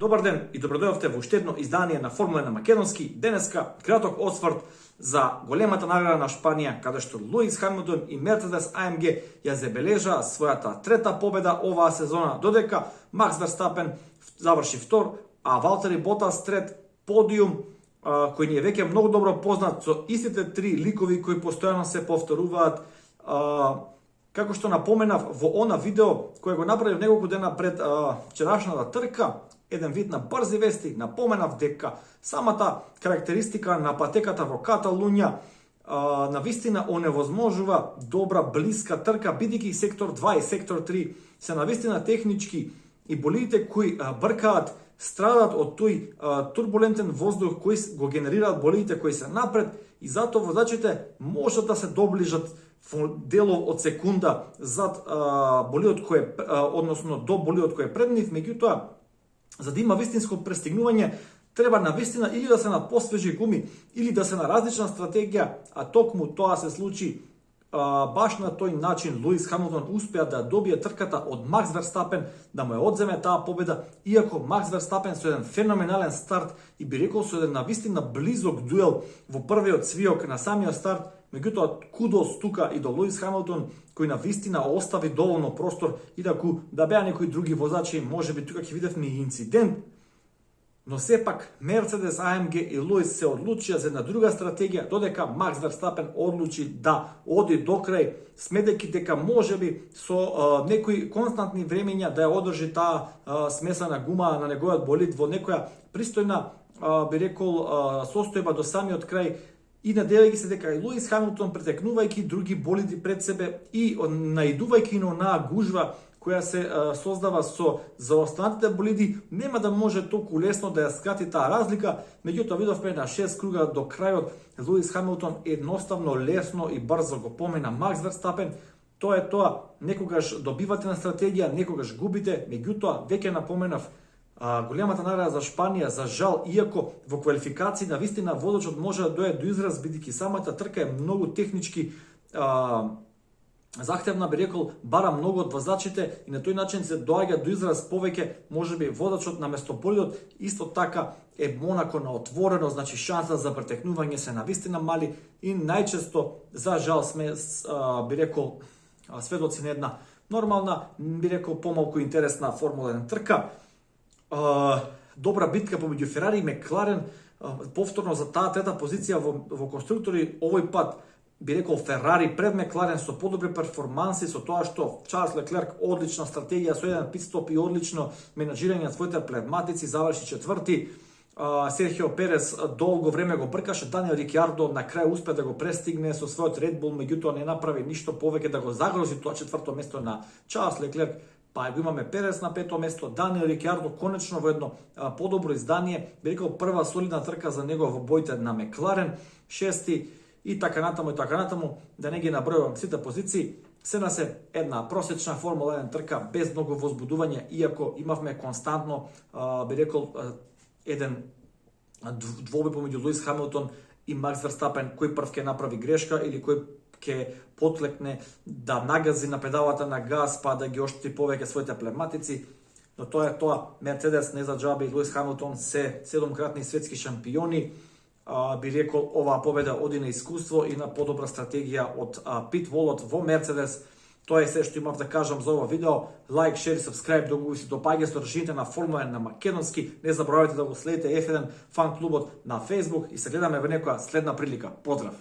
Добар ден и добродојавте во уште едно издание на Формула на македонски. Денеска краток осврт за големата награда на Шпанија, каде што Луис Хамилтон и Мерцедес AMG ја забележаа својата трета победа оваа сезона, додека Макс Верстапен заврши втор, а Валтери Ботас трет, подиум кој ни е веќе многу добро познат со истите три ликови кои постојано се повторуваат. Како што напоменав во она видео кое го направив неколку дена пред вчерашната трка, еден вид на брзи вести, напоменав дека самата карактеристика на патеката во Каталунја навистина оневозможува добра блиска трка, бидејќи сектор 2 и сектор 3 се навистина технички и болидите кои бркаат страдат од тој турбулентен воздух кој го генерираат болидите кои се напред, и затоа возачите можат да се доближат во делов од секунда зад болидот кој е, односно до болидот кој е пред нив. Меѓутоа, за да има вистинско престигнување, треба навистина или да се на посвежи гуми, или да се на различна стратегија, а токму тоа се случи баш на тој начин. Луис Хамилтон успеа да добие трката од Макс Верстапен, да му ја одземе таа победа, иако Макс Верстапен со еден феноменален старт и би рекол со еден навистина близок дуел во првиот свиок на самиот старт. Меѓутоа, кудос тука и до Луис Хамилтон, кој навистина остави доволно простор, иако да беа некои други возачи, можеби тука ќе видевме и инцидент. Но сепак Мерцедес AMG и Луис се одлучија за една друга стратегија, додека Макс Верстапен одлучи да оди до крај, сметајќи дека можеби со некои константни времења да ја одржи таа смесана гума на неговиот болид во некоја пристојна, би рекол, состојба до самиот крај, и надевајќи се дека и Луис Хамилтон, претекнувајќи други болиди пред себе и наидувајќи на онаа гужва која се создава со заостанатите болиди, нема да може толку лесно да ја скрати таа разлика. Меѓутоа, видовме на 6 круга до крајот, Луис Хамилтон едноставно, лесно и брзо го помина Макс Верстапен. Тоа е тоа, некогаш добивате на стратегија, некогаш губите. Меѓутоа, веќе напоменав, големата награда за Шпанија, за жал, иако во квалификации навистина водачот може да дојде до израз, бидејќи самата трка е многу технички захтевна, би рекол, бара многу од возачите и на тој начин се доаѓа до израз повеќе можеби водачот на место болидот. Исто така е Монако на отворено, значи шанса за претекнување се навистина мали и најчесто, за жал, сме, би рекол, сведоци на една нормална, би рекол, помалку интересна Формула 1 трка. Добра битка помеѓу Ферари и Мекларен, повторно за таа трета позиција во конструктори. Овој пат би рекол Ферари пред Мекларен со подобри перформанси, со тоа што Чарлс Леклерк одлична стратегија со еден питстоп и одлично менаџирање на своите пневматици, заврши четврти. Серхио Перес долго време го бркаше, Даниел Рикјардо на крај успе да го престигне со својот Red Bull, меѓутоа не направи ништо повеќе да го загрози тоа четврто место на Чарлс Леклерк. Па го имаме Перес на пето место, Даниел Рикјардо конечно во едно подобро издание, би рекол прва солидна трка за него во боите на Мекларен, шести и така натаму, да не ги набројувам сите позиции. Се на се една просечна Формула 1 трка без многу возбудување, иако имавме константно, би рекол, еден двобој помеѓу Луис Хамилтон и Макс Верстапен, кој прв ќе направи грешка или кој ќе потлекне да нагази на педалата на газ, па да ги оштети повеќе своите пневматици. Но тоа е тоа. Мерцедес не за џабе и Луис Хамилтон се 7-кратни светски шампиони. Би рекол, оваа победа оди на искуство и на подобра стратегија од пит волот во Мерцедес. Тоа е се што имав да кажам за ова видео. Лайк, шер и сабскрајб, да го ви се допаѓа содржините на Формула 1 на македонски. Не заборавајте да го следите F1 фан клубот на Facebook и се гледаме во некоја следна прилика. Поздрав!